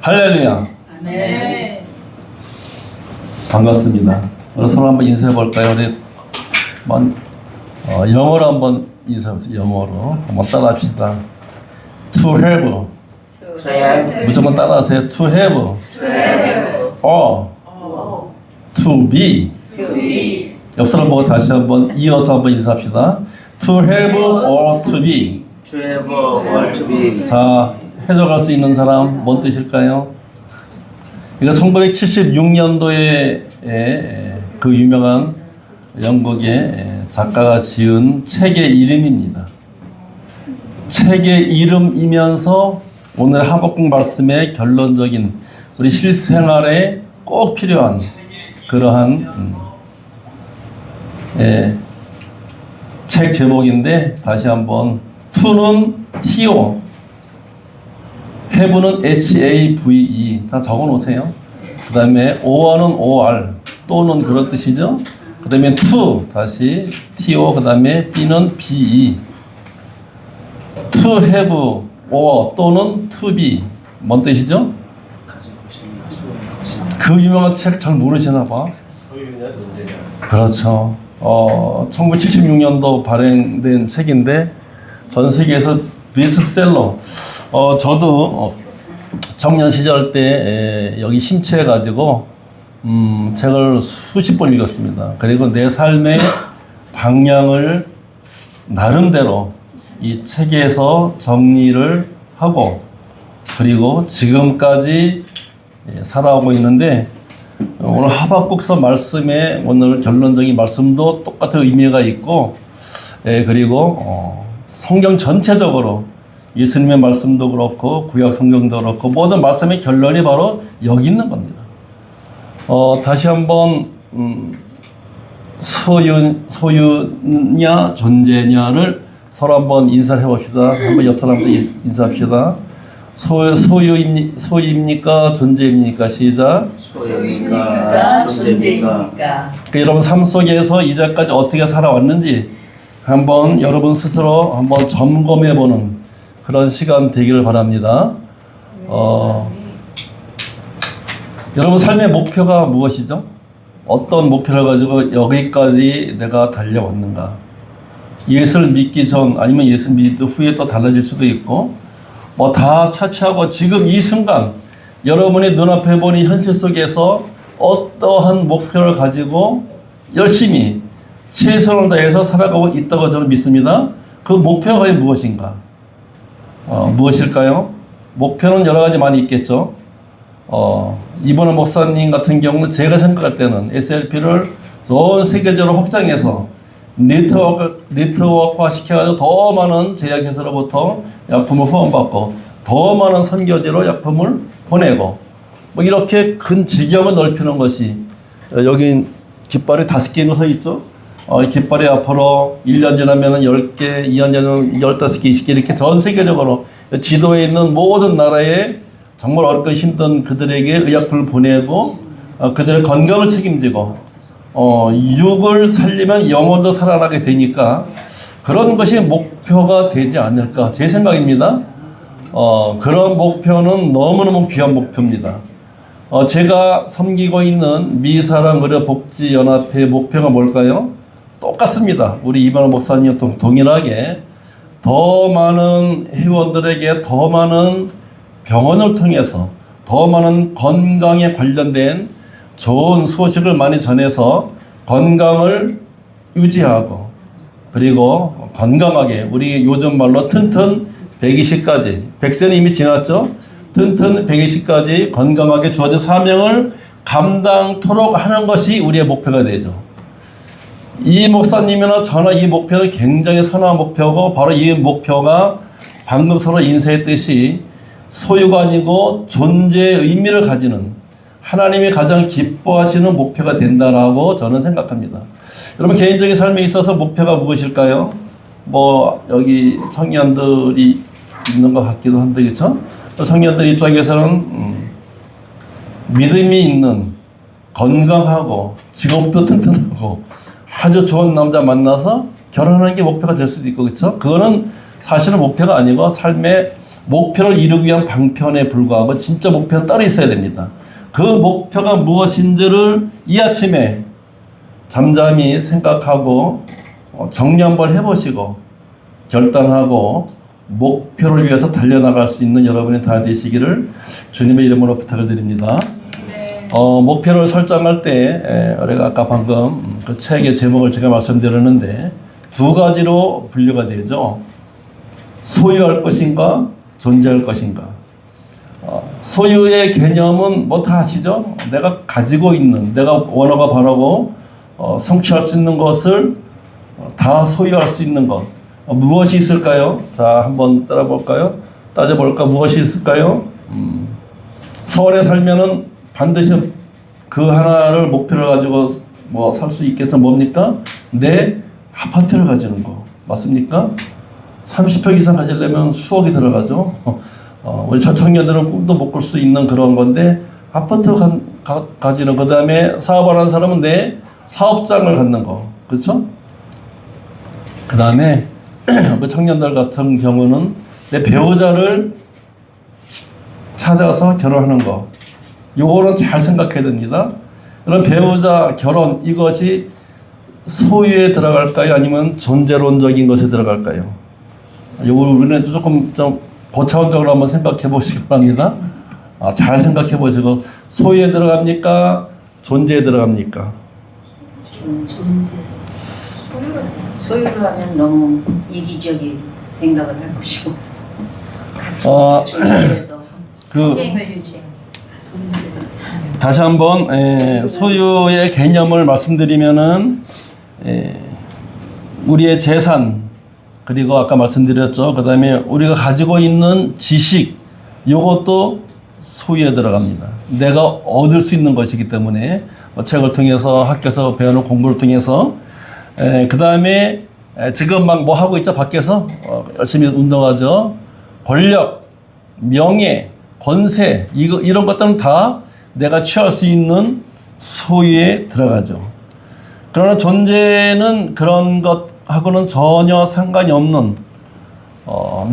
할렐루야. 네. 반갑습니다. 오늘 서로 한번 인사해 볼까요? 우리 영어로 한번 인사해 보세요. 영어로 한번 따라합시다. To have. 무조건 따라하세요. To have. Or. To be. 옆 사람 보고 다시 한번 이어서 한번 인사합시다. To have or to be. To have or to be. 자, 해석할 수 있는 사람 뭔 뜻일까요? 이거 1976년도에 그 유명한 영국의 작가가 지은 책의 이름입니다. 책의 이름이면서 오늘 하박국 말씀의 결론적인 우리 실생활에 꼭 필요한 그러한 책 제목인데 다시 한번 to는 to, have는 have. 다 적어 놓으세요. 그 다음에 or는 or, 또는 그런 뜻이죠. 그 다음에 to, 다시 to, 그 다음에 be는 be. to have or 또는 to be. 뭔 뜻이죠? 그 유명한 책 잘 모르시나 봐. 그렇죠. 1976년도 발행된 책인데 전 세계에서 베스트셀러. 저도 청년 시절 때 여기 심취해가지고 책을 수십 번 읽었습니다. 그리고 내 삶의 방향을 나름대로 이 책에서 정리를 하고 그리고 지금까지 살아오고 있는데 오늘 하박국서 말씀의 오늘 결론적인 말씀도 똑같은 의미가 있고 그리고 성경 전체적으로 예수님의 말씀도 그렇고 구약 성경도 그렇고 모든 말씀의 결론이 바로 여기 있는 겁니다. 다시 한번 소유냐 존재냐를 서로 한번 인사를 해봅시다. 한번 옆 사람도 인사합시다. 소유입니까? 존재입니까? 시작. 소유입니까? 존재입니까? 여러분 삶 속에서 이제까지 어떻게 살아왔는지 한번 여러분 스스로 한번 점검해보는 그런 시간 되기를 바랍니다. 여러분 삶의 목표가 무엇이죠? 어떤 목표를 가지고 여기까지 내가 달려왔는가? 예수를 믿기 전 아니면 예수 믿은 후에 또 달라질 수도 있고 다 차치하고 지금 이 순간 여러분이 눈앞에 보는 현실 속에서 어떠한 목표를 가지고 열심히 최선을 다해서 살아가고 있다고 저는 믿습니다. 그 목표가 무엇인가? 무엇일까요? 목표는 여러 가지 많이 있겠죠. 이번에 목사님 같은 경우는 제가 생각할 때는 SLP를 전 세계적으로 확장해서 네트워크화 시켜가지고 더 많은 제약회사로부터 약품을 후원받고 더 많은 선교지로 약품을 보내고 이렇게 큰 지경을 넓히는 것이 여기 깃발이 5개 서 있죠. 깃발이 앞으로 1년 지나면 10개, 2년 지나면 15개, 20개 이렇게 전 세계적으로 지도에 있는 모든 나라에 정말 어렵고 힘든 그들에게 의약품을 보내고 그들의 건강을 책임지고 육을 살리면 영혼도 살아나게 되니까 그런 것이 목표가 되지 않을까 제 생각입니다. 그런 목표는 너무너무 귀한 목표입니다. 제가 섬기고 있는 미사랑의료복지연합회의 목표가 뭘까요? 똑같습니다. 우리 이만호 목사님 동일하게 더 많은 회원들에게 더 많은 병원을 통해서 더 많은 건강에 관련된 좋은 소식을 많이 전해서 건강을 유지하고 그리고 건강하게 우리 요즘 말로 튼튼 120까지 100세는 이미 지났죠. 튼튼 120까지 건강하게 주어진 사명을 감당토록 하는 것이 우리의 목표가 되죠. 이 목사님이나 저나 이 목표는 굉장히 선한 목표고 바로 이 목표가 방금 서로 인사했듯이 소유가 아니고 존재의 의미를 가지는 하나님이 가장 기뻐하시는 목표가 된다라고 저는 생각합니다. 여러분 개인적인 삶에 있어서 목표가 무엇일까요? 여기 청년들이 있는 것 같기도 한데 그렇죠? 청년들 입장에서는 믿음이 있는 건강하고 직업도 튼튼하고 아주 좋은 남자 만나서 결혼하는 게 목표가 될 수도 있고 그렇죠? 그거는 사실은 목표가 아니고 삶의 목표를 이루기 위한 방편에 불과하고 진짜 목표는 따로 있어야 됩니다. 그 목표가 무엇인지를 이 아침에 잠잠히 생각하고 정리 한번 해보시고 결단하고 목표를 위해서 달려나갈 수 있는 여러분이 다 되시기를 주님의 이름으로 부탁을 드립니다. 목표를 설정할 때 우리가 아까 방금 그 책의 제목을 제가 말씀드렸는데 두 가지로 분류가 되죠. 소유할 것인가 존재할 것인가. 소유의 개념은 뭐 다 아시죠? 내가 가지고 있는, 내가 원하고 바라고 성취할 수 있는 것을 다 소유할 수 있는 것. 무엇이 있을까요? 자, 한번 따라볼까요? 따져볼까? 무엇이 있을까요? 서울에 살면은 반드시 그 하나를 목표를 가지고 뭐 살 수 있겠죠. 뭡니까? 내 아파트를 가지는 거. 맞습니까? 30평 이상 가지려면 수억이 들어가죠. 우리 청년들은 꿈도 못 꿀 수 있는 그런 건데 아파트 가지는 그 다음에 사업을 하는 사람은 내 사업장을 갖는 거. 그렇죠? 그 다음에 그 청년들 같은 경우는 내 배우자를 찾아서 결혼하는 거. 요거는 잘 생각해야 됩니다. 그럼 배우자, 결혼 이것이 소유에 들어갈까요? 아니면 존재론적인 것에 들어갈까요? 요걸 우리는 조금 좀 고차원적으로 한번 생각해 보시기 바랍니다. 잘 생각해 보시고 소유에 들어갑니까? 존재에 들어갑니까? 존재. 소유를 하면 너무 이기적인 생각을 할 것이고 같이 존재해서 게임을 유지해. 다시 한번 소유의 개념을 말씀드리면은 우리의 재산 그리고 아까 말씀드렸죠. 그 다음에 우리가 가지고 있는 지식 이것도 소유에 들어갑니다. 내가 얻을 수 있는 것이기 때문에 책을 통해서 학교에서 배우는 공부를 통해서 그 다음에 지금 막 뭐 하고 있죠. 밖에서 열심히 운동하죠. 권력, 명예, 권세 이런 것들은 다 내가 취할 수 있는 소유에 들어가죠. 그러나 존재는 그런 것하고는 전혀 상관이 없는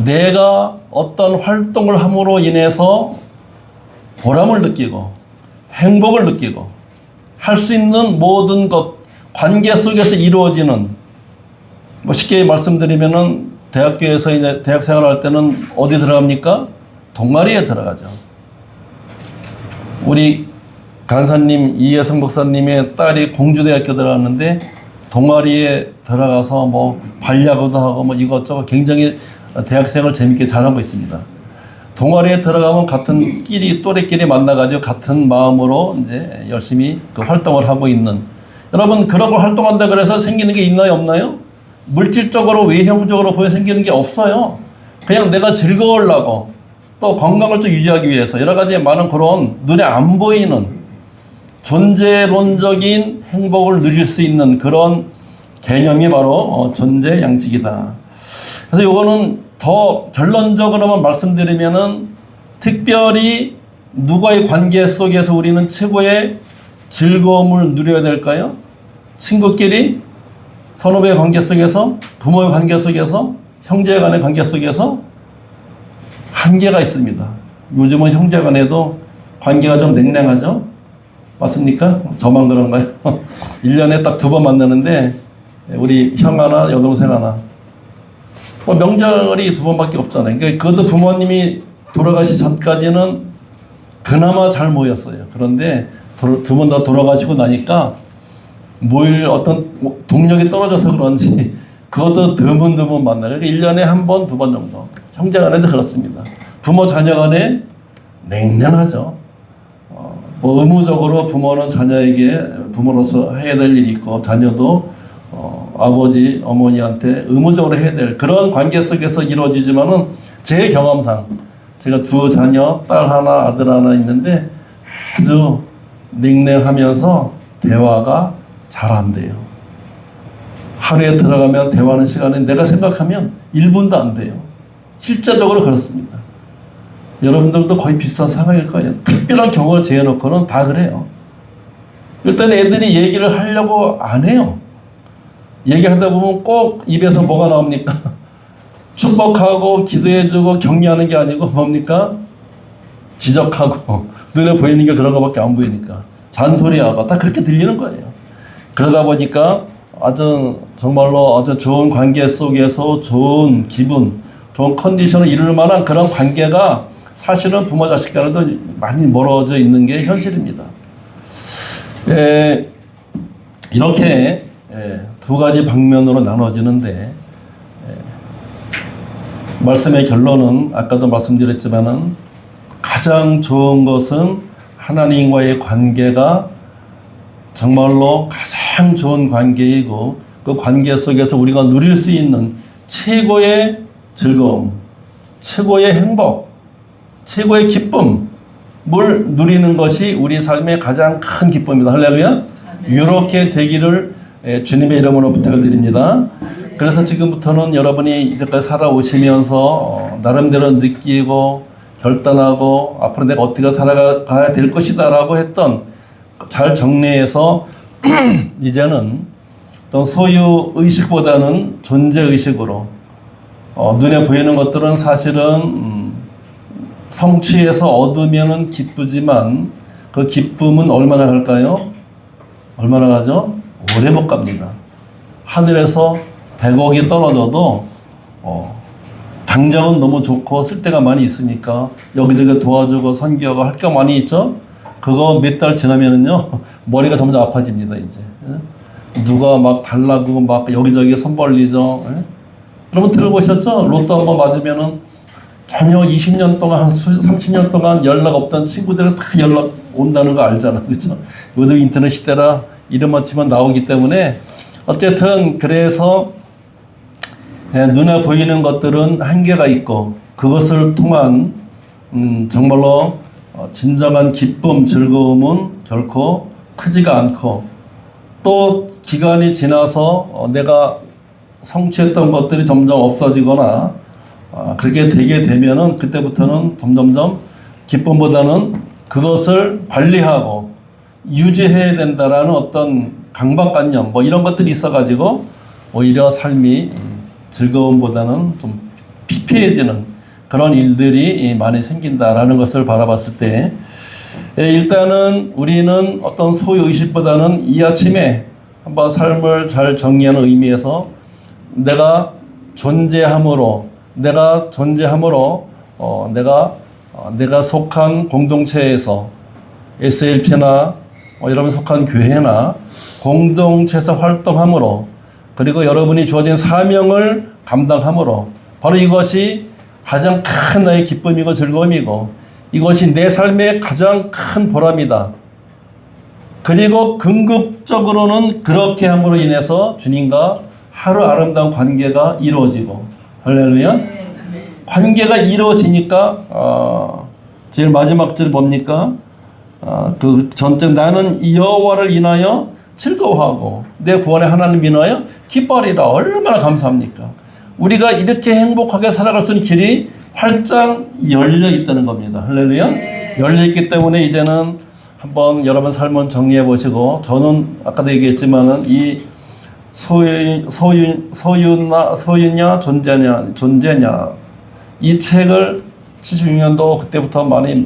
내가 어떤 활동을 함으로 인해서 보람을 느끼고 행복을 느끼고 할 수 있는 모든 것 관계 속에서 이루어지는 뭐 쉽게 말씀드리면은 대학교에서 이제 대학 생활할 때는 어디 들어갑니까? 동아리에 들어가죠. 우리 간사님 이혜성 목사님의 딸이 공주대학교 들어갔는데 동아리에 들어가서 뭐 발야구도 하고 뭐 이것저것 굉장히 대학생을 재밌게 잘하고 있습니다. 동아리에 들어가면 같은 또래끼리 만나가지고 같은 마음으로 이제 열심히 그 활동을 하고 있는 여러분 그런 걸 활동한다 그래서 생기는 게 있나요 없나요? 물질적으로 외형적으로 보여 생기는 게 없어요. 그냥 내가 즐거우려고 또 건강을 좀 유지하기 위해서 여러 가지 많은 그런 눈에 안 보이는 존재론적인 행복을 누릴 수 있는 그런 개념이 바로 존재 양식이다. 그래서 요거는 더 결론적으로만 말씀드리면은 특별히 누구와의 관계 속에서 우리는 최고의 즐거움을 누려야 될까요? 친구끼리, 선후배의 관계 속에서, 부모의 관계 속에서, 형제 간의 관계 속에서 한계가 있습니다. 요즘은 형제 간에도 관계가 좀 냉랭하죠? 맞습니까? 저만 그런가요? 1년에 딱 2번 만나는데 우리 형 하나, 여동생 하나. 뭐 명절이 2번밖에 없잖아요. 그러니까 그것도 부모님이 돌아가시 전까지는 그나마 잘 모였어요. 그런데 2번 다 돌아가시고 나니까 모일 어떤 동력이 떨어져서 그런지 그것도 드문드문 만나요. 그러니까 1년에 1번, 2번 정도. 형제 간에도 그렇습니다. 부모 자녀 간에 냉랭하죠. 뭐 의무적으로 부모는 자녀에게 부모로서 해야 될 일이 있고 자녀도 아버지, 어머니한테 의무적으로 해야 될 그런 관계 속에서 이루어지지만은 제 경험상 제가 2 자녀, 딸 하나, 아들 하나 있는데 아주 냉랭하면서 대화가 잘 안 돼요. 하루에 들어가면 대화하는 시간은 내가 생각하면 1분도 안 돼요. 실제적으로 그렇습니다. 여러분들도 거의 비슷한 상황일 거예요. 특별한 경우를 제해놓고는 다 그래요. 일단 애들이 얘기를 하려고 안 해요. 얘기하다 보면 꼭 입에서 뭐가 나옵니까? 축복하고 기도해주고 격려하는 게 아니고 뭡니까? 지적하고 눈에 보이는 게 그런 거밖에 안 보이니까 잔소리하고 다 그렇게 들리는 거예요. 그러다 보니까 아주 정말로 아주 좋은 관계 속에서 좋은 기분, 좋은 컨디션을 이룰 만한 그런 관계가 사실은 부모 자식 간에도 많이 멀어져 있는 게 현실입니다. 이렇게 두 가지 방면으로 나눠지는데 말씀의 결론은 아까도 말씀드렸지만은 가장 좋은 것은 하나님과의 관계가 정말로 가장 좋은 관계이고 그 관계 속에서 우리가 누릴 수 있는 최고의 즐거움, 최고의 행복, 최고의 기쁨을 누리는 것이 우리 삶의 가장 큰 기쁨입니다. 할렐루야. 이렇게 되기를 주님의 이름으로 부탁을 드립니다. 그래서 지금부터는 여러분이 이제까지 살아오시면서 나름대로 느끼고 결단하고 앞으로 내가 어떻게 살아가야 될 것이다 라고 했던 잘 정리해서 이제는 어떤 소유의식보다는 존재의식으로 눈에 보이는 것들은 사실은 성취해서 얻으면 기쁘지만 그 기쁨은 얼마나 갈까요? 얼마나 가죠? 오래 못 갑니다. 하늘에서 100억이 떨어져도 당장은 너무 좋고 쓸 데가 많이 있으니까 여기저기 도와주고 선교하고 할 게 많이 있죠? 그거 몇 달 지나면은요 머리가 점점 아파집니다. 이제 누가 막 달라고 막 여기저기 손 벌리죠. 여러분 들어보셨죠? 로또 한번 맞으면은 전혀 20년 동안 한 30년 동안 연락 없던 친구들은 다 연락 온다는 거 알잖아. 그렇죠? 요즘 인터넷 시대라 이름만 치면 나오기 때문에 어쨌든 그래서 눈에 보이는 것들은 한계가 있고 그것을 통한 정말로 진정한 기쁨, 즐거움은 결코 크지가 않고 또 기간이 지나서 내가 성취했던 것들이 점점 없어지거나 그렇게 되게 되면은 그때부터는 점점점 기쁨보다는 그것을 관리하고 유지해야 된다라는 어떤 강박관념 뭐 이런 것들이 있어가지고 오히려 삶이 즐거움보다는 좀 피폐해지는 그런 일들이 많이 생긴다라는 것을 바라봤을 때 일단은 우리는 어떤 소유의식보다는 이 아침에 한번 삶을 잘 정리하는 의미에서 내가 존재함으로 내가 속한 공동체에서 SLP나 여러분 속한 교회나 공동체에서 활동함으로 그리고 여러분이 주어진 사명을 감당함으로 바로 이것이 가장 큰 나의 기쁨이고 즐거움이고 이것이 내 삶의 가장 큰 보람이다. 그리고 궁극적으로는 그렇게 함으로 인해서 주님과 하루 아름다운 관계가 이루어지고 할렐루야. 관계가 이루어지니까 제일 마지막 줄 뭡니까? 그 전적 나는 여호와를 인하여 즐거워하고 내 구원의 하나님 인하여 기뻐하리라. 얼마나 감사합니까? 우리가 이렇게 행복하게 살아갈 수 있는 길이 활짝 열려 있다는 겁니다. 할렐루야. 열려 있기 때문에 이제는 한번 여러분 삶을 정리해 보시고 저는 아까도 얘기했지만은 이 소유냐 존재냐 이 책을 76년도 그때부터 많이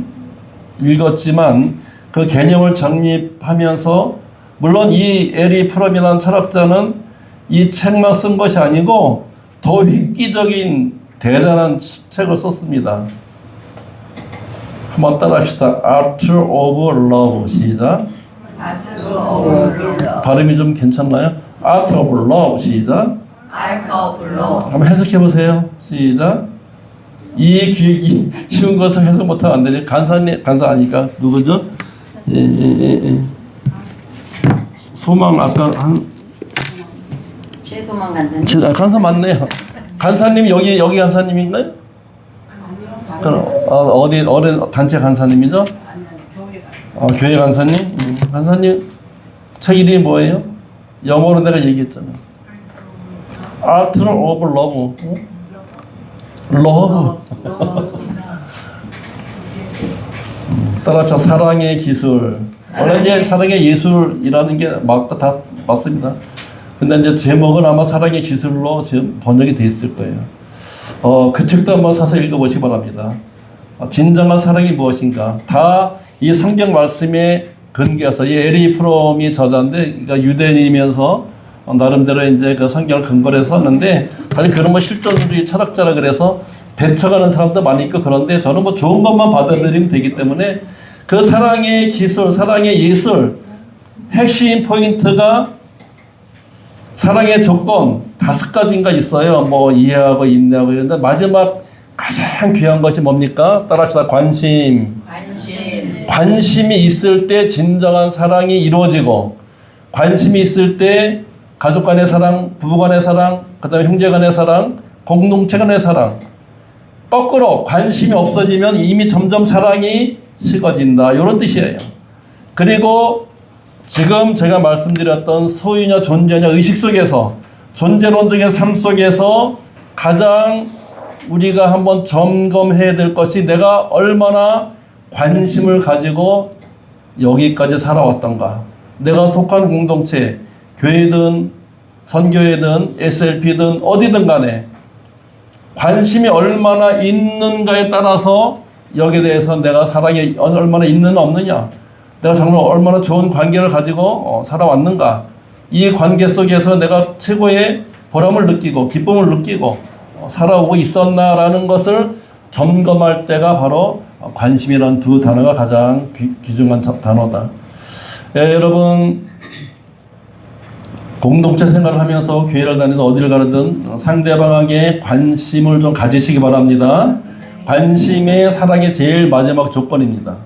읽었지만 그 개념을 정립하면서 물론 이 에리 프롬이라는 철학자는 이 책만 쓴 것이 아니고 더 획기적인 대단한 책을 썼습니다. 한번 따라합시다. Art of Love. 시작. 발음이 좀 괜찮나요? Art of Love. 시작. Art of Love. 한번 해석해 보세요. 시작. 이 쉬운 것을 해석 못하면 안 되죠. 간사 아니까 누구죠? 소망 아까 최소망 간사님. 간사 맞네요. 간사님 여기 간사님인가요? 그럼 어디 단체 간사님이죠? 교회 간사님. 간사님 책 이름이 뭐예요? 영어로 내가 얘기했잖아요. Art of Love. Love. 따라합시다. 사랑의 기술. 원래 이제 사랑의 예술이라는 게 다 맞습니다. 근데 이제 제목은 아마 사랑의 기술로 지금 번역이 돼 있을 거예요. 그 책도 한번 사서 읽어보시기 바랍니다. 진정한 사랑이 무엇인가? 다 이 성경 말씀에 근거해서 이 에리 프롬이 저자인데, 그러니까 유대인이면서 나름대로 이제 그 성경을 근거로 해서 썼는데, 사실 그런 뭐 실존주의 철학자라 그래서 배척하는 사람도 많이 있고, 그런데 저는 뭐 좋은 것만 받아들이면 되기 때문에 그 사랑의 기술, 사랑의 예술, 핵심 포인트가 사랑의 조건 5가지인가 있어요. 뭐 이해하고 인내하고 이런데, 마지막 가장 귀한 것이 뭡니까? 따라합시다. 관심. 관심이 있을 때 진정한 사랑이 이루어지고, 관심이 있을 때 가족 간의 사랑, 부부 간의 사랑, 그 다음에 형제 간의 사랑, 공동체 간의 사랑. 거꾸로 관심이 없어지면 이미 점점 사랑이 식어진다, 이런 뜻이에요. 그리고 지금 제가 말씀드렸던 소유냐 존재냐 의식 속에서, 존재론적인 삶 속에서 가장 우리가 한번 점검해야 될 것이, 내가 얼마나 관심을 가지고 여기까지 살아왔던가. 내가 속한 공동체, 교회든 선교회든 SLP든 어디든 간에 관심이 얼마나 있는가에 따라서 여기에 대해서 내가 사랑이 얼마나 있느냐 없느냐, 내가 정말 얼마나 좋은 관계를 가지고 살아왔는가, 이 관계 속에서 내가 최고의 보람을 느끼고 기쁨을 느끼고 살아오고 있었나라는 것을 점검할 때가 바로 관심이라는 두 단어가 가장 귀중한 단어다. 여러분, 공동체 생활을 하면서 교회를 다니든 어디를 가든 상대방에게 관심을 좀 가지시기 바랍니다. 관심의 사랑의 제일 마지막 조건입니다.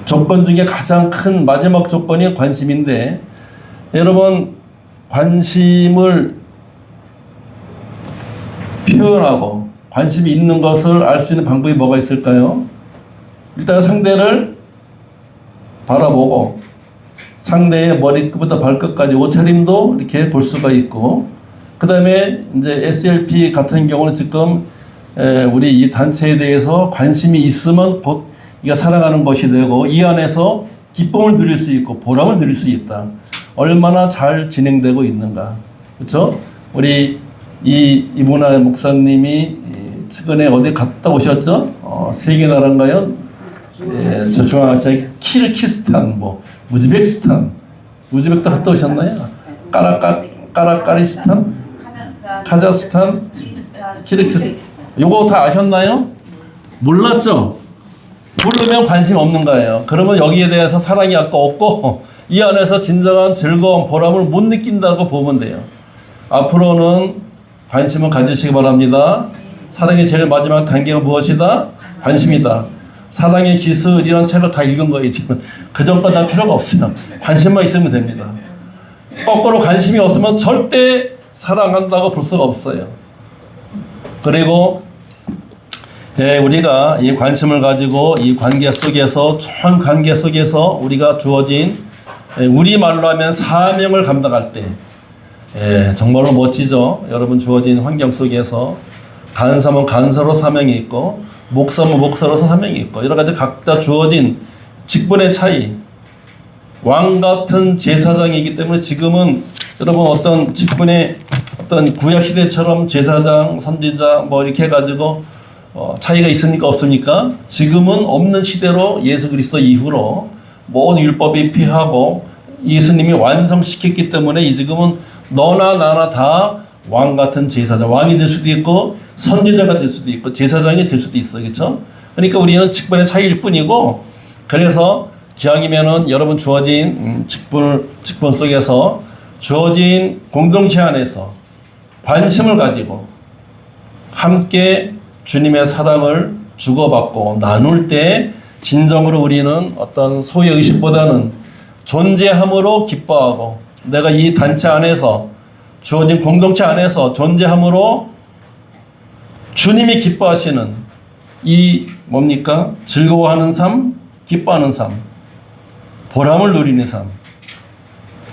조건 중에 가장 큰 마지막 조건이 관심인데, 여러분, 관심을 표현하고 관심이 있는 것을 알 수 있는 방법이 뭐가 있을까요? 일단 상대를 바라보고 상대의 머리끝부터 발끝까지 옷차림도 이렇게 볼 수가 있고, 그 다음에 이제 SLP 같은 경우는 지금 우리 이 단체에 대해서 관심이 있으면 곧 이가 사랑하는 것이 되고, 이 안에서 기쁨을 누릴 수 있고 보람을 누릴 수 있다. 얼마나 잘 진행되고 있는가, 그렇죠? 우리 이문화 목사님이 최근에 어디 갔다 오셨죠? 세계 나라인가요? 저 중앙아시아 키르키스탄, 뭐 우즈벡도 갔다 오셨나요? 까라까리스탄, 카자흐스탄, 키르키스탄. 요거 다 아셨나요? 몰랐죠? 모르면 관심 없는 거예요. 그러면 여기에 대해서 사랑이 아까 없고 이 안에서 진정한 즐거움, 보람을 못 느낀다고 보면 돼요. 앞으로는 관심을 가지시기 바랍니다. 사랑의 제일 마지막 단계가 무엇이다? 관심이다. 사랑의 기술이라는 책을 다 읽은 거예요, 지금. 그 전까지 다 필요가 없어요. 관심만 있으면 됩니다. 거꾸로 관심이 없으면 절대 사랑한다고 볼 수가 없어요. 그리고 우리가 이 관심을 가지고 이 관계 속에서, 좋은 관계 속에서 우리가 주어진, 우리말로 하면 사명을 감당할 때, 정말로 멋지죠. 여러분, 주어진 환경 속에서 간사면 간사로 사명이 있고, 목사면 목사로서 사명이 있고, 여러 가지 각자 주어진 직분의 차이, 왕 같은 제사장이기 때문에 지금은 여러분 어떤 직분의 어떤 구약 시대처럼 제사장, 선지자 뭐 이렇게 해가지고 차이가 있습니까? 없습니까? 지금은 없는 시대로 예수 그리스도 이후로 모든 율법이 피하고 예수님이 완성시켰기 때문에 이 지금은 너나 나나 다 왕 같은 제사장, 왕이 될 수도 있고 선지자가 될 수도 있고 제사장이 될 수도 있어요. 그렇죠? 그러니까 우리는 직분의 차이일 뿐이고, 그래서 기왕이면은 여러분 주어진 직분 속에서 주어진 공동체 안에서 관심을 가지고 함께 주님의 사랑을 주고받고 나눌 때 진정으로 우리는 어떤 소유 의식보다는 존재함으로 기뻐하고, 내가 이 단체 안에서 주어진 공동체 안에서 존재함으로 주님이 기뻐하시는 이 뭡니까? 즐거워하는 삶, 기뻐하는 삶, 보람을 누리는 삶.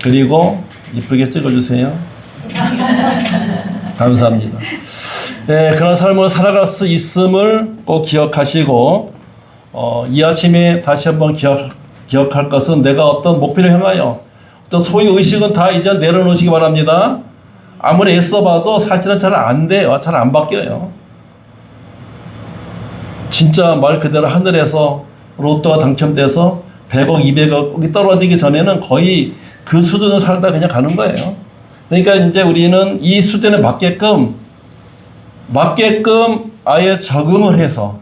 그리고 이쁘게 찍어주세요. 감사합니다. 그런 삶을 살아갈 수 있음을 꼭 기억하시고, 이 아침에 다시 한번 기억할 것은, 내가 어떤 목표를 향하여 어떤 소유 의식은 다 이제 내려놓으시기 바랍니다. 아무리 애써봐도 사실은 잘 안 돼요. 잘 안 바뀌어요. 진짜 말 그대로 하늘에서 로또가 당첨돼서 100억, 200억이 떨어지기 전에는 거의 그 수준을 살다 그냥 가는 거예요. 그러니까 이제 우리는 이 수준에 맞게끔 아예 적응을 해서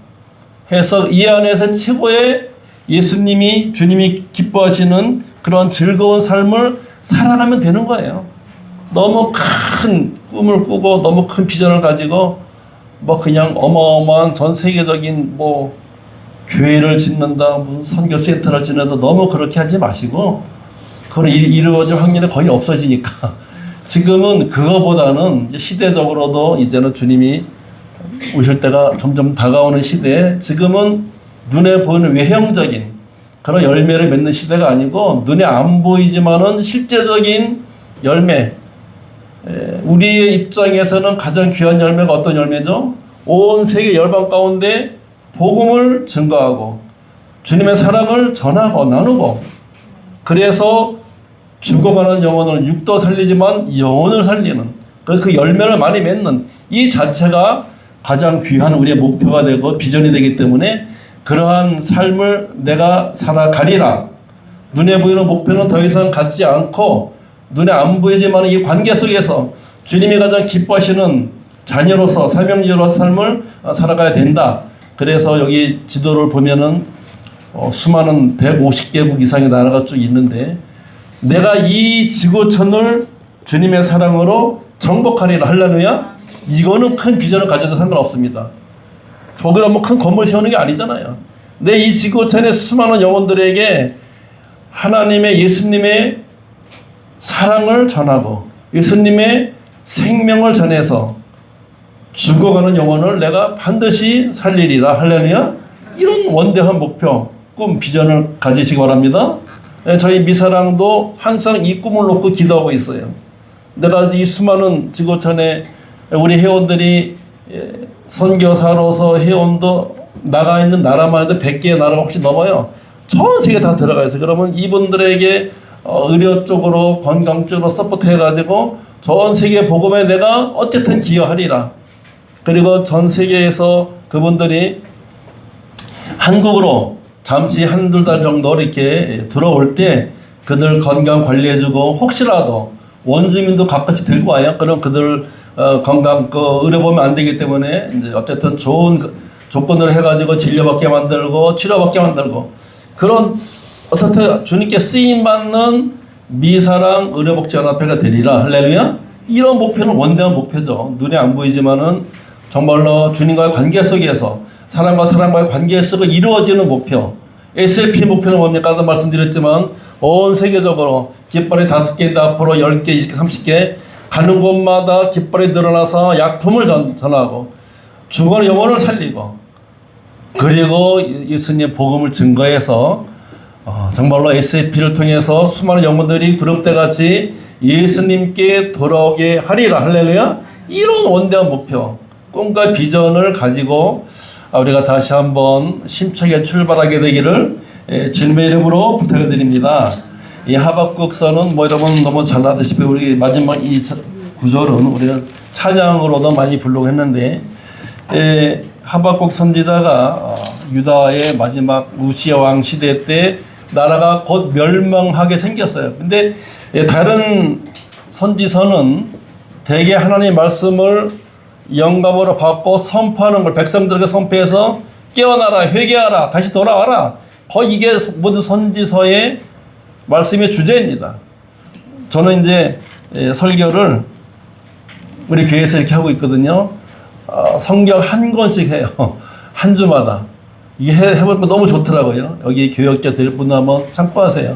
이 안에서 최고의 예수님이, 주님이 기뻐하시는 그런 즐거운 삶을 살아가면 되는 거예요. 너무 큰 꿈을 꾸고 너무 큰 비전을 가지고 뭐 그냥 어마어마한 전 세계적인 뭐 교회를 짓는다, 무슨 선교 센터를 짓는다, 너무 그렇게 하지 마시고 그건 이루어질 확률이 거의 없어지니까 지금은 그거보다는 이제 시대적으로도 이제는 주님이 오실 때가 점점 다가오는 시대에 지금은 눈에 보이는 외형적인 그런 열매를 맺는 시대가 아니고 눈에 안 보이지만은 실제적인 열매, 우리의 입장에서는 가장 귀한 열매가 어떤 열매죠? 온 세계 열방 가운데 복음을 증거하고 주님의 사랑을 전하고 나누고 그래서 죽어가는 영혼을 육도 살리지만 영혼을 살리는 그 열매를 많이 맺는 이 자체가 가장 귀한 우리의 목표가 되고 비전이 되기 때문에 그러한 삶을 내가 살아가리라. 눈에 보이는 목표는 더 이상 갖지 않고 눈에 안 보이지만 이 관계 속에서 주님이 가장 기뻐하시는 자녀로서 사명자로서 삶을 살아가야 된다. 그래서 여기 지도를 보면은 수많은 150개국 이상의 나라가 쭉 있는데 내가 이 지구촌을 주님의 사랑으로 정복하리라. 할렐루야. 이거는 큰 비전을 가져도 상관없습니다. 거기다 뭐 큰 건물 세우는 게 아니잖아요. 내 이 지구촌의 수많은 영혼들에게 하나님의 예수님의 사랑을 전하고 예수님의 생명을 전해서 죽어가는 영혼을 내가 반드시 살리리라. 할렐루야. 이런 원대한 목표, 꿈, 비전을 가지시기 바랍니다. 저희 미사랑도 항상 이 꿈을 놓고 기도하고 있어요. 내가 이 수많은 지구촌에 우리 회원들이 선교사로서 회원도 나가 있는 나라만 해도 100개의 나라가 혹시 넘어요. 전 세계 다 들어가 있어요. 그러면 이분들에게 의료 쪽으로 건강 쪽으로 서포트 해가지고 전 세계 복음에 내가 어쨌든 기여하리라. 그리고 전 세계에서 그분들이 한국으로 잠시 한두 달 정도 이렇게 들어올 때 그들 건강 관리해주고 혹시라도 원주민도 가끔씩 들고 와요. 그럼 그들 건강 의료 보면 안 되기 때문에 이제 어쨌든 좋은 조건을 해가지고 진료받게 만들고 치료받게 만들고 그런 어떻게 주님께 쓰임 받는 미사랑 의료복지연합회가 되리라. 할렐루야. 이런 목표는 원대한 목표죠. 눈에 안 보이지만은 정말로 주님과의 관계 속에서 사람과의 관계 속에 이루어지는 목표. SLP 목표는 뭡니까? 아까 말씀드렸지만 온 세계적으로 깃발이 5개인데 앞으로 10개, 20개, 30개 가는 곳마다 깃발이 늘어나서 약품을 전하고 죽어가는 영혼을 살리고 그리고 예수님의 복음을 증거해서 정말로 SAP를 통해서 수많은 영혼들이 구름대같이 예수님께 돌아오게 하리라. 할렐루야. 이런 원대한 목표, 꿈과 비전을 가지고 우리가 다시 한번 힘차게 출발하게 되기를 주님의 이름으로 부탁을 드립니다. 이 하박국서는 뭐 여러분 너무 잘 아시다시피 우리 마지막 이 구절은 우리가 찬양으로도 많이 부르고 했는데 하박국 선지자가 유다의 마지막 우시아 왕 시대 때 나라가 곧 멸망하게 생겼어요. 근데 다른 선지서는 대개 하나님의 말씀을 영감으로 받고 선포하는 걸 백성들에게 선포해서 깨어나라, 회개하라, 다시 돌아와라. 거의 이게 모든 선지서의 말씀의 주제입니다. 저는 이제 설교를 우리 교회에서 이렇게 하고 있거든요. 성경 한 권씩 해요. 한 주마다. 이게 해보니까 너무 좋더라고요. 여기 교역자 될 분 한번 참고하세요.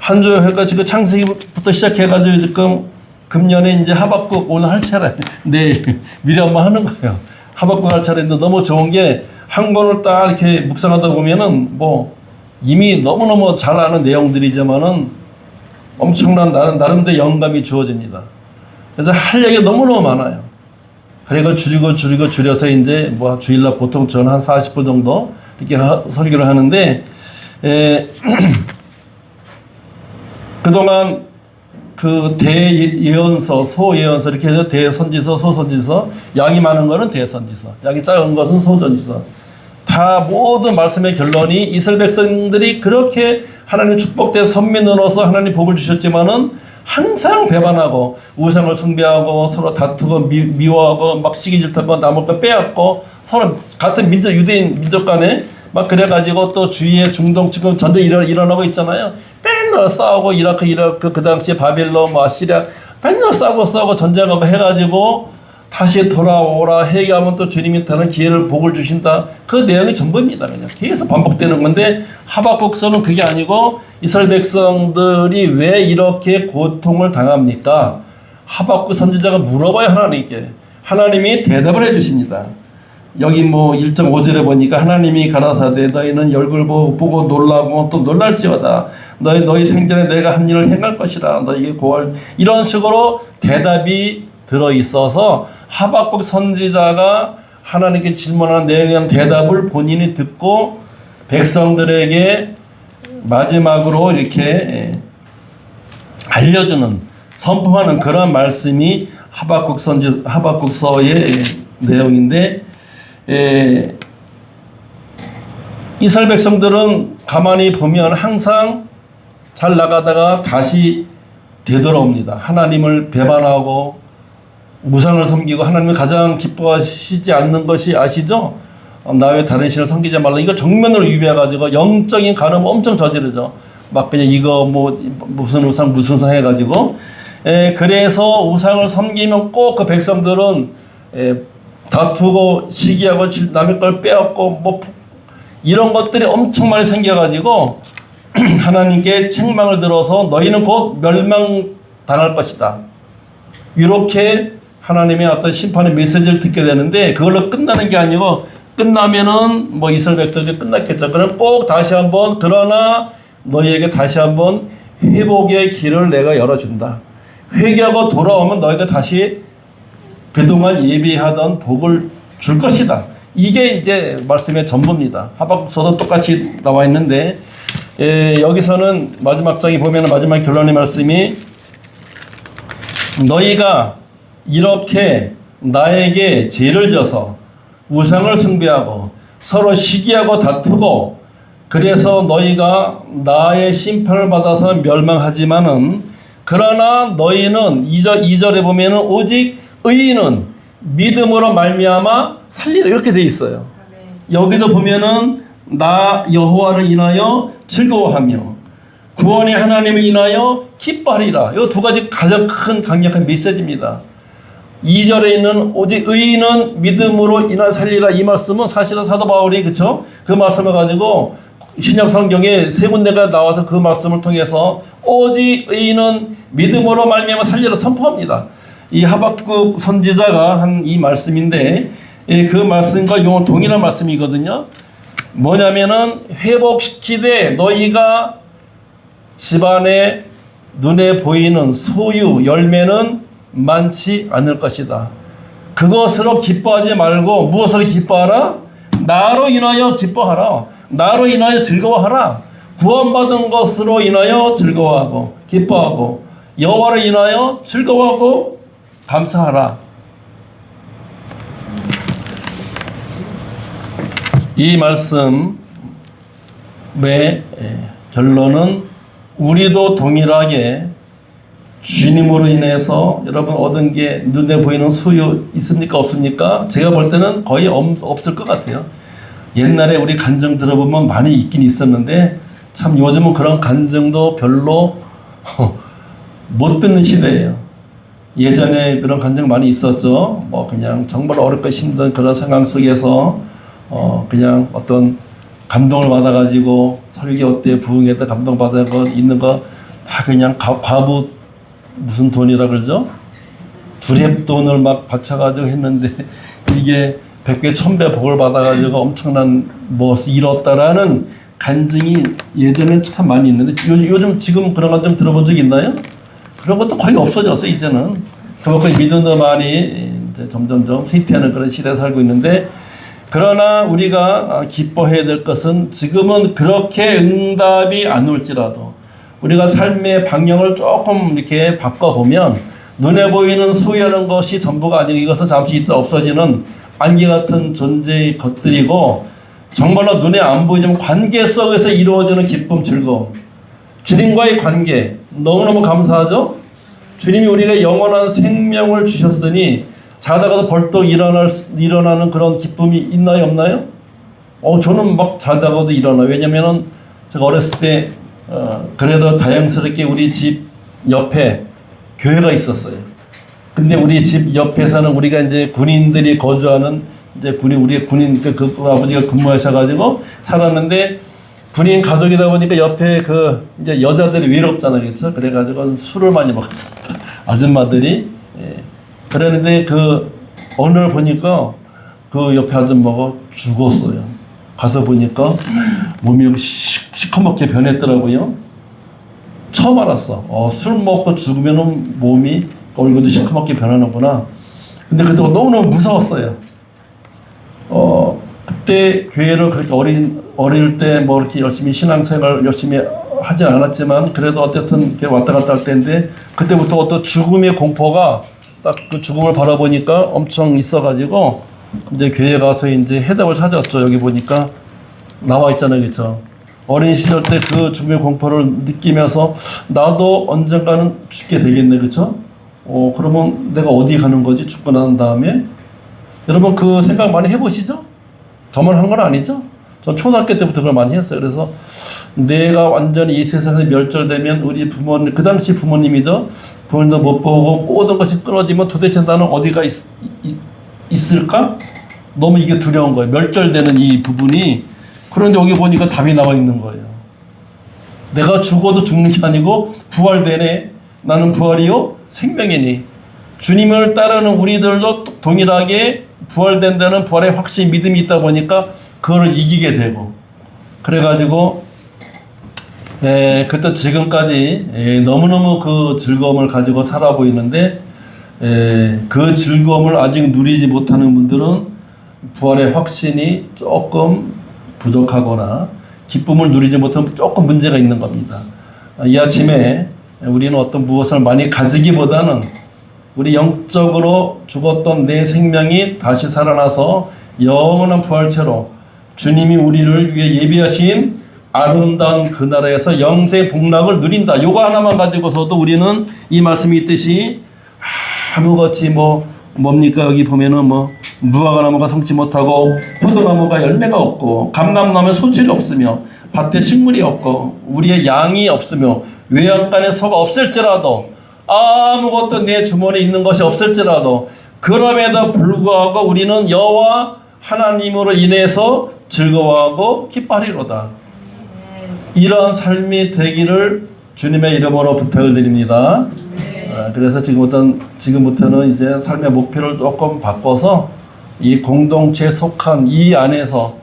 한 주 해가 지금 창세기부터 시작해가지고 지금 금년에 이제 하박국 오늘 할 차례 내일 미리 한번 하는 거예요. 하박국 할 차례인데 너무 좋은 게 한 권을 딱 이렇게 묵상하다 보면은 뭐 이미 너무너무 잘 아는 내용들이지만은 엄청난 나름대로 영감이 주어집니다. 그래서 할 얘기가 너무너무 많아요. 그리고 줄여서 이제 뭐 주일날 보통 저는 한 40분 정도 이렇게 설교를 하는데 그동안 그 대예언서, 소예언서 이렇게 해서 대선지서, 소선지서, 양이 많은 거는 대선지서, 양이 작은 것은 소선지서. 다 모든 말씀의 결론이 이스라엘 백성들이 그렇게 하나님 축복된 선민으로서 하나님 복을 주셨지만은 항상 배반하고 우상을 숭배하고 서로 다투고 미워하고 막 시기 질투하고 남을 거 빼앗고 서로 같은 민족 유대인 민족 간에 막 그래가지고 또 주위에 중동 지금 전쟁이 일어나고 있잖아요. 맨날 싸우고 이라크 그 당시에 바벨론 뭐 아시리아 맨날 싸우고 전쟁하고 해가지고 다시 돌아오라 회개하면 또 주님이 다른 기회를 복을 주신다. 그 내용이 전부입니다. 그냥 계속 반복되는 건데 하박국서는 그게 아니고 이스라엘 백성들이 왜 이렇게 고통을 당합니까? 하박국 선지자가 물어봐요 하나님께. 하나님이 대답을 해주십니다. 여기 뭐 1.5절에 보니까 하나님이 가라사대 너희는 얼굴 보고 놀라고 또 놀랄지어다. 너희 생전에 내가 한 일을 행할 것이라. 너희에게 고할 이런 식으로 대답이 들어있어서 하박국 선지자가 하나님께 질문하는 내용에 대한 대답을 본인이 듣고 백성들에게 마지막으로 이렇게 알려주는 선포하는 그런 말씀이 하박국서의 내용인데 이스라엘 백성들은 가만히 보면 항상 잘 나가다가 다시 되돌아옵니다. 하나님을 배반하고 우상을 섬기고 하나님을 가장 기뻐하시지 않는 것이 아시죠? 나 외 다른 신을 섬기지 말라. 이거 정면으로 위배해가지고 영적인 간음 엄청 저지르죠. 막 그냥 이거 뭐 무슨 우상 해가지고 그래서 우상을 섬기면 꼭 그 백성들은 다투고 시기하고 남의 걸 빼앗고 뭐 이런 것들이 엄청 많이 생겨가지고 하나님께 책망을 들어서 너희는 곧 멸망당할 것이다. 이렇게 하나님의 어떤 심판의 메시지를 듣게 되는데 그걸로 끝나는 게 아니고 끝나면은 뭐 이스라엘 백성들이 끝났겠죠. 그럼 꼭 다시 한번 그러나 너희에게 다시 한번 회복의 길을 내가 열어준다. 회개하고 돌아오면 너희가 다시 그동안 예비하던 복을 줄 것이다. 이게 이제 말씀의 전부입니다. 하박국서도 똑같이 나와 있는데 여기서는 마지막 장에 보면 마지막 결론의 말씀이 너희가 이렇게 나에게 죄를 져서 우상을 숭배하고 서로 시기하고 다투고 그래서 너희가 나의 심판을 받아서 멸망하지만은 그러나 너희는 2절에 보면은 오직 의인은 믿음으로 말미암아 살리라 이렇게 돼 있어요. 여기도 보면은 나 여호와를 인하여 즐거워하며 구원의 하나님을 인하여 기뻐하리라. 이 두 가지 가장 큰 강력한 메시지입니다. 2절에 있는 오직 의인은 믿음으로 인하여 살리라 이 말씀은 사실은 사도 바울이 그쵸? 그 말씀을 가지고 신약 성경에 세 군데가 나와서 그 말씀을 통해서 오직 의인은 믿음으로 말미암아 살리라 선포합니다. 이 하박국 선지자가 한 이 말씀인데 그 말씀과 요 동일한 말씀이거든요. 뭐냐면은 회복시키되 너희가 집안에 눈에 보이는 소유 열매는 많지 않을 것이다. 그것으로 기뻐하지 말고 무엇으로 기뻐하라? 나로 인하여 기뻐하라. 나로 인하여 즐거워하라. 구원받은 것으로 인하여 즐거워하고 기뻐하고 여호와를 인하여 즐거워하고 감사하라. 이 말씀의 결론은 우리도 동일하게 주님으로 인해서 여러분 얻은 게 눈에 보이는 소유 있습니까? 없습니까? 제가 볼 때는 거의 없을 것 같아요. 옛날에 우리 간증 들어보면 많이 있긴 있었는데 참 요즘은 그런 간증도 별로 못 듣는 시대예요. 예전에 그런 간증 많이 있었죠. 뭐 그냥 정말 어렵고 힘든 그런 상황 속에서 그냥 어떤 감동을 받아가지고 설교 때 부흥했다 감동받아 있는 거 다 그냥 과부 무슨 돈이라 그러죠? 두랩돈을 막 바쳐가지고 했는데 이게 100배 1000배 복을 받아가지고 엄청난 무엇을 이뤘다라는 간증이 예전에 참 많이 있는데 요즘 지금 그런 간증 들어본 적 있나요? 그런 것도 거의 없어졌어 이제는. 그만큼 믿음도 많이 이제 점점점 쇠퇴하는 그런 시대에 살고 있는데 그러나 우리가 기뻐해야 될 것은 지금은 그렇게 응답이 안 올지라도 우리가 삶의 방향을 조금 이렇게 바꿔보면 눈에 보이는 소유하는 것이 전부가 아니고 이것은 잠시 있다 없어지는 안개 같은 존재의 것들이고 정말로 눈에 안 보이지만 관계 속에서 이루어지는 기쁨, 즐거움. 주님과의 관계 너무너무 감사하죠? 주님이 우리가 영원한 생명을 주셨으니 자다가도 벌떡 일어나는 그런 기쁨이 있나요, 없나요? 저는 막 자다가도 일어나요. 왜냐면은 제가 어렸을 때 그래도 다행스럽게 우리 집 옆에 교회가 있었어요. 근데 우리 집 옆에 사는 우리가 이제 군인들이 거주하는 이제 우리 군인 그 아버지가 근무하셔가지고 살았는데 군인 가족이다 보니까 옆에 이제 여자들이 외롭잖아요, 그렇죠? 그래가지고 술을 많이 먹었어요. 아줌마들이. 예. 그랬는데 어느 날 보니까 그 옆에 아줌마가 죽었어요. 가서 보니까 몸이 시커멓게 변했더라고요. 처음 알았어. 술 먹고 죽으면 몸이 얼굴도 시커멓게 변하는구나. 근데 그때 너무너무 무서웠어요. 그때 교회를 그렇게 어릴 때 뭐 이렇게 열심히 신앙생활 열심히 하진 않았지만 그래도 어쨌든 이렇게 왔다 갔다 할 때인데 그때부터 어떤 죽음의 공포가 딱 그 죽음을 바라보니까 엄청 있어가지고 이제 교회 가서 이제 해답을 찾았죠. 여기 보니까 나와 있잖아요, 그렇죠? 어린 시절 때 그 죽음의 공포를 느끼면서 나도 언젠가는 죽게 되겠네, 그렇죠? 그러면 내가 어디 가는 거지? 죽고 난 다음에 여러분 그 생각 많이 해보시죠? 저만 한 건 아니죠? 전 초등학교 때부터 그걸 많이 했어요. 그래서 내가 완전히 이 세상에 멸절되면 우리 부모님, 그 당시 부모님이죠. 부모님도 못 보고 모든 것이 끊어지면 도대체 나는 어디가 있을까? 너무 이게 두려운 거예요. 멸절되는 이 부분이. 그런데 여기 보니까 답이 나와 있는 거예요. 내가 죽어도 죽는 게 아니고 부활되네. 나는 부활이요 생명이니. 주님을 따르는 우리들도 동일하게 부활된다는 부활의 확신, 믿음이 있다 보니까 그걸 이기게 되고 그래가지고 그때 지금까지 너무너무 그 즐거움을 가지고 살아 보이는데 그 즐거움을 아직 누리지 못하는 분들은 부활의 확신이 조금 부족하거나 기쁨을 누리지 못하면 조금 문제가 있는 겁니다. 이 아침에 우리는 어떤 무엇을 많이 가지기보다는 우리 영적으로 죽었던 내 생명이 다시 살아나서 영원한 부활체로 주님이 우리를 위해 예비하신 아름다운 그 나라에서 영생 복락을 누린다. 요거 하나만 가지고서도 우리는 이 말씀이 있듯이 아무것이 뭡니까? 여기 보면은 무화과나무가 성치 못하고 포도나무가 열매가 없고 감람나무에 소출이 없으며 밭에 식물이 없고 우리의 양이 없으며 외양간에 소가 없을지라도 아무것도 내 주머니에 있는 것이 없을지라도 그럼에도 불구하고 우리는 여호와 하나님으로 인해서 즐거워하고 기뻐하리로다. 이러한 삶이 되기를 주님의 이름으로 부탁을 드립니다. 그래서 지금부터는 이제 삶의 목표를 조금 바꿔서 이 공동체에 속한 이 안에서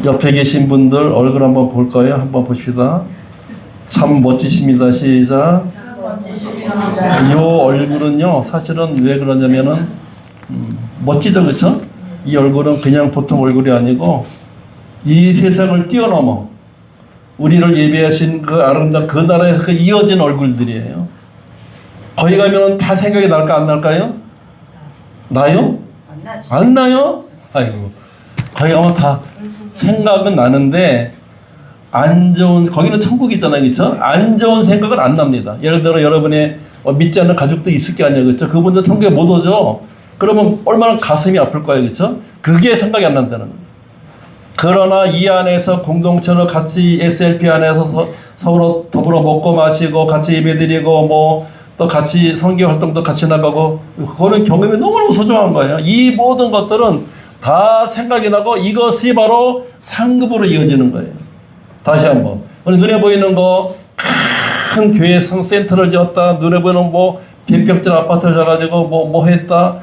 옆에 계신 분들 얼굴 한번 볼 거예요. 한번 보십시다. 참 멋지십니다. 시작. 이 얼굴은요 사실은 왜 그러냐면은 멋지죠, 그렇죠? 이 얼굴은 그냥 보통 얼굴이 아니고 이 세상을 뛰어넘어 우리를 예배하신 그 아름다운 그 나라에서 이어진 얼굴들이에요. 거기 가면은 다 생각이 날까 안 날까요? 나요? 안 나요? 아이고 거기 가면 다 생각은 나는데 안 좋은, 거기는 천국이잖아요, 그렇죠? 안 좋은 생각은 안 납니다. 예를 들어 여러분의 믿지 않는 가족도 있을 게 아니에요, 그렇죠? 그분들 천국에 못 오죠. 그러면 얼마나 가슴이 아플 거예요, 그렇죠? 그게 생각이 안 난다는 거예요. 그러나 이 안에서 공동체로 같이 SLP 안에서 서로 더불어 먹고 마시고 같이 예배드리고 또 같이 선교 활동도 같이 나가고 그거는 경험이 너무너무 소중한 거예요. 이 모든 것들은 다 생각이 나고 이것이 바로 상급으로 이어지는 거예요. 다시 한번 우리 눈에 보이는 거 큰 교회 센터를 지었다. 눈에 보이는 빈벽질 아파트를 지어가지고 뭐 했다.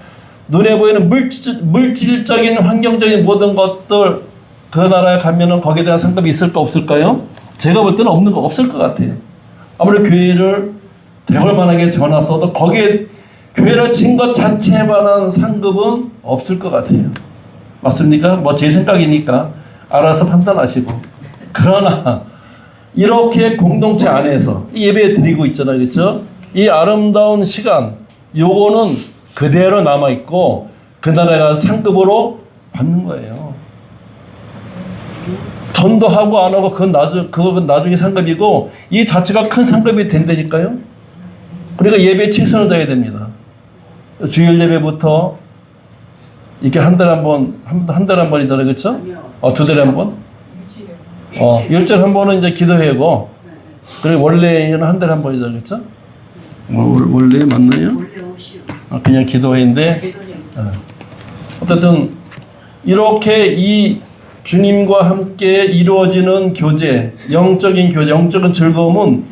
눈에 보이는 물질적인 환경적인 모든 것들 그 나라에 가면은 거기에 대한 상급이 있을까 없을까요? 제가 볼 때는 없을 것 같아요. 아무리 교회를 대걸만하게 지어놨어도 거기에 교회를 진 것 자체에 관한 상급은 없을 것 같아요. 맞습니까? 제 생각이니까 알아서 판단하시고. 그러나 이렇게 공동체 안에서 예배 드리고 있잖아요. 그렇죠? 이 아름다운 시간 요거는 그대로 남아있고 그날에 상급으로 받는 거예요. 전도하고 안 하고 그건 나중에 상급이고 이 자체가 큰 상급이 된다니까요. 그러니까 예배에 최선을 다해야 됩니다. 주일 예배부터 이렇게 한 달에 한 번이잖아요. 그렇죠? 두 달에 한 번? 일주일에 한 번은 이제 기도회고 그리고 원래는 한 달에 한 번이죠. 그렇죠? 원래 맞나요? 원래 없이요. 그냥 기도회인데 어쨌든 이렇게 이 주님과 함께 이루어지는 교제, 영적인 교제, 영적인 즐거움은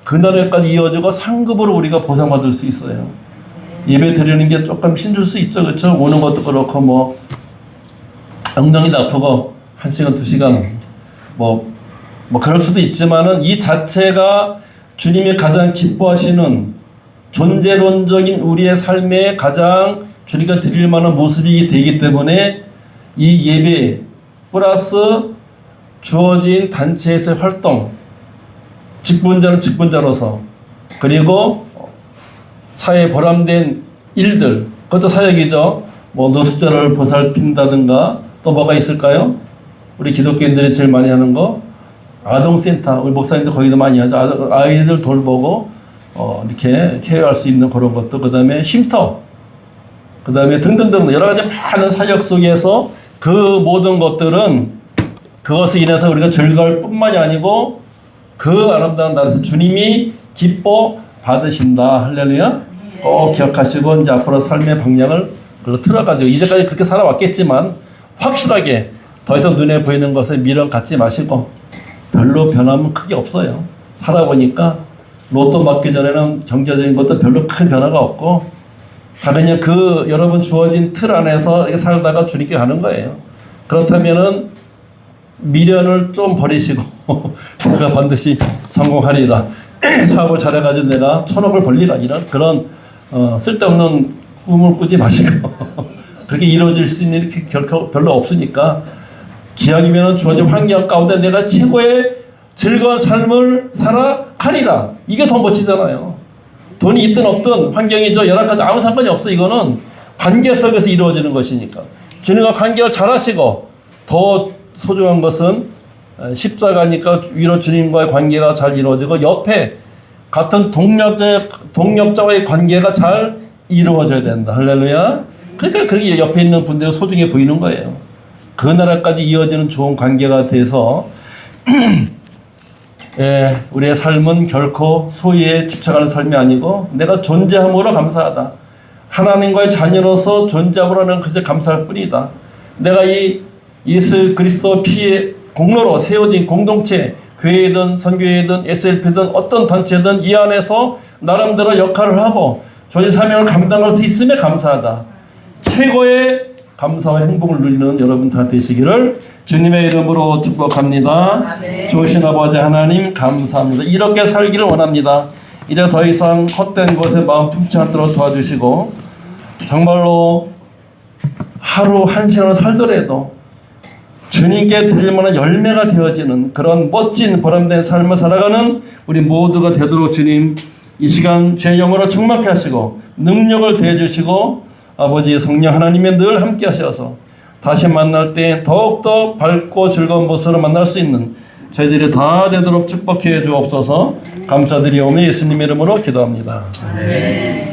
그날에까지 이어지고 상급으로 우리가 보상받을 수 있어요. 예배 드리는 게 조금 힘들 수 있죠. 그렇죠? 오는 것도 그렇고 뭐 엉덩이도 아프고 1시간, 2시간 뭐 그럴 수도 있지만은 이 자체가 주님이 가장 기뻐하시는 존재론적인 우리의 삶에 가장 주님과 드릴 만한 모습이 되기 때문에 이 예배 플러스 주어진 단체에서의 활동, 직분자는 직분자로서 그리고 사회에 보람된 일들, 그것도 사역이죠. 뭐 노숙자를 보살핀다든가 또 뭐가 있을까요? 우리 기독교인들이 제일 많이 하는 거 아동센터, 우리 목사님도 거기도 많이 하죠. 아이들 돌보고 이렇게 케어할 수 있는 그런 것도, 그 다음에 쉼터, 그 다음에 등등등 여러 가지 많은 사역 속에서 그 모든 것들은 그것을 인해서 우리가 즐거울 뿐만이 아니고 그 아름다운 나라에서 주님이 기뻐 받으신다. 할렐루야. 꼭 기억하시고 이제 앞으로 삶의 방향을 그걸로 틀어가지고 이제까지 그렇게 살아왔겠지만 확실하게 더 이상 눈에 보이는 것에 미련 갖지 마시고 별로 변함은 크게 없어요. 살아보니까 로또 맞기 전에는 경제적인 것도 별로 큰 변화가 없고 다 그냥 그 여러분 주어진 틀 안에서 이렇게 살다가 주님께 가는 거예요. 그렇다면은 미련을 좀 버리시고 내가 반드시 성공하리라. 사업을 잘해가지고 내가 1,000억을 벌리라. 이런 그런 쓸데없는 꿈을 꾸지 마시고 그렇게 이루어질 수 있는 일이 결코 별로 없으니까 기왕이면 주어진 환경 가운데 내가 최고의 즐거운 삶을 살아가리라. 이게 더 멋지잖아요. 돈이 있든 없든 환경이죠. 열악하든 아무 상관이 없어. 이거는 관계 속에서 이루어지는 것이니까. 주님과 관계를 잘 하시고 더 소중한 것은 십자가니까 위로 주님과의 관계가 잘 이루어지고 옆에 같은 동력자와의 관계가 잘 이루어져야 된다. 할렐루야. 그러니까 그게 옆에 있는 분들이 소중해 보이는 거예요. 그 나라까지 이어지는 좋은 관계가 돼서 우리의 삶은 결코 소유에 집착하는 삶이 아니고 내가 존재함으로 감사하다. 하나님과의 자녀로서 존재함으로 하는 그저 감사할 뿐이다. 내가 이 예수 그리스도 피의 공로로 세워진 공동체, 교회든 선교회든 SLP든 어떤 단체든 이 안에서 나름대로 역할을 하고 존재 사명을 감당할 수 있음에 감사하다. 최고의 감사와 행복을 누리는 여러분 다 되시기를 주님의 이름으로 축복합니다. 아멘. 좋으신 아버지 하나님 감사합니다. 이렇게 살기를 원합니다. 이제 더 이상 헛된 곳에 마음 품지 않도록 도와주시고 정말로 하루 1시간을 살더라도 주님께 드릴 만한 열매가 되어지는 그런 멋진 보람된 삶을 살아가는 우리 모두가 되도록 주님 이 시간 제 영으로 충만케 하시고 능력을 더해주시고 아버지 성령 하나님의 늘 함께 하셔서 다시 만날 때 더욱더 밝고 즐거운 모습으로 만날 수 있는 저희들이 다 되도록 축복해 주옵소서. 감사드리오며 예수님 이름으로 기도합니다. 네.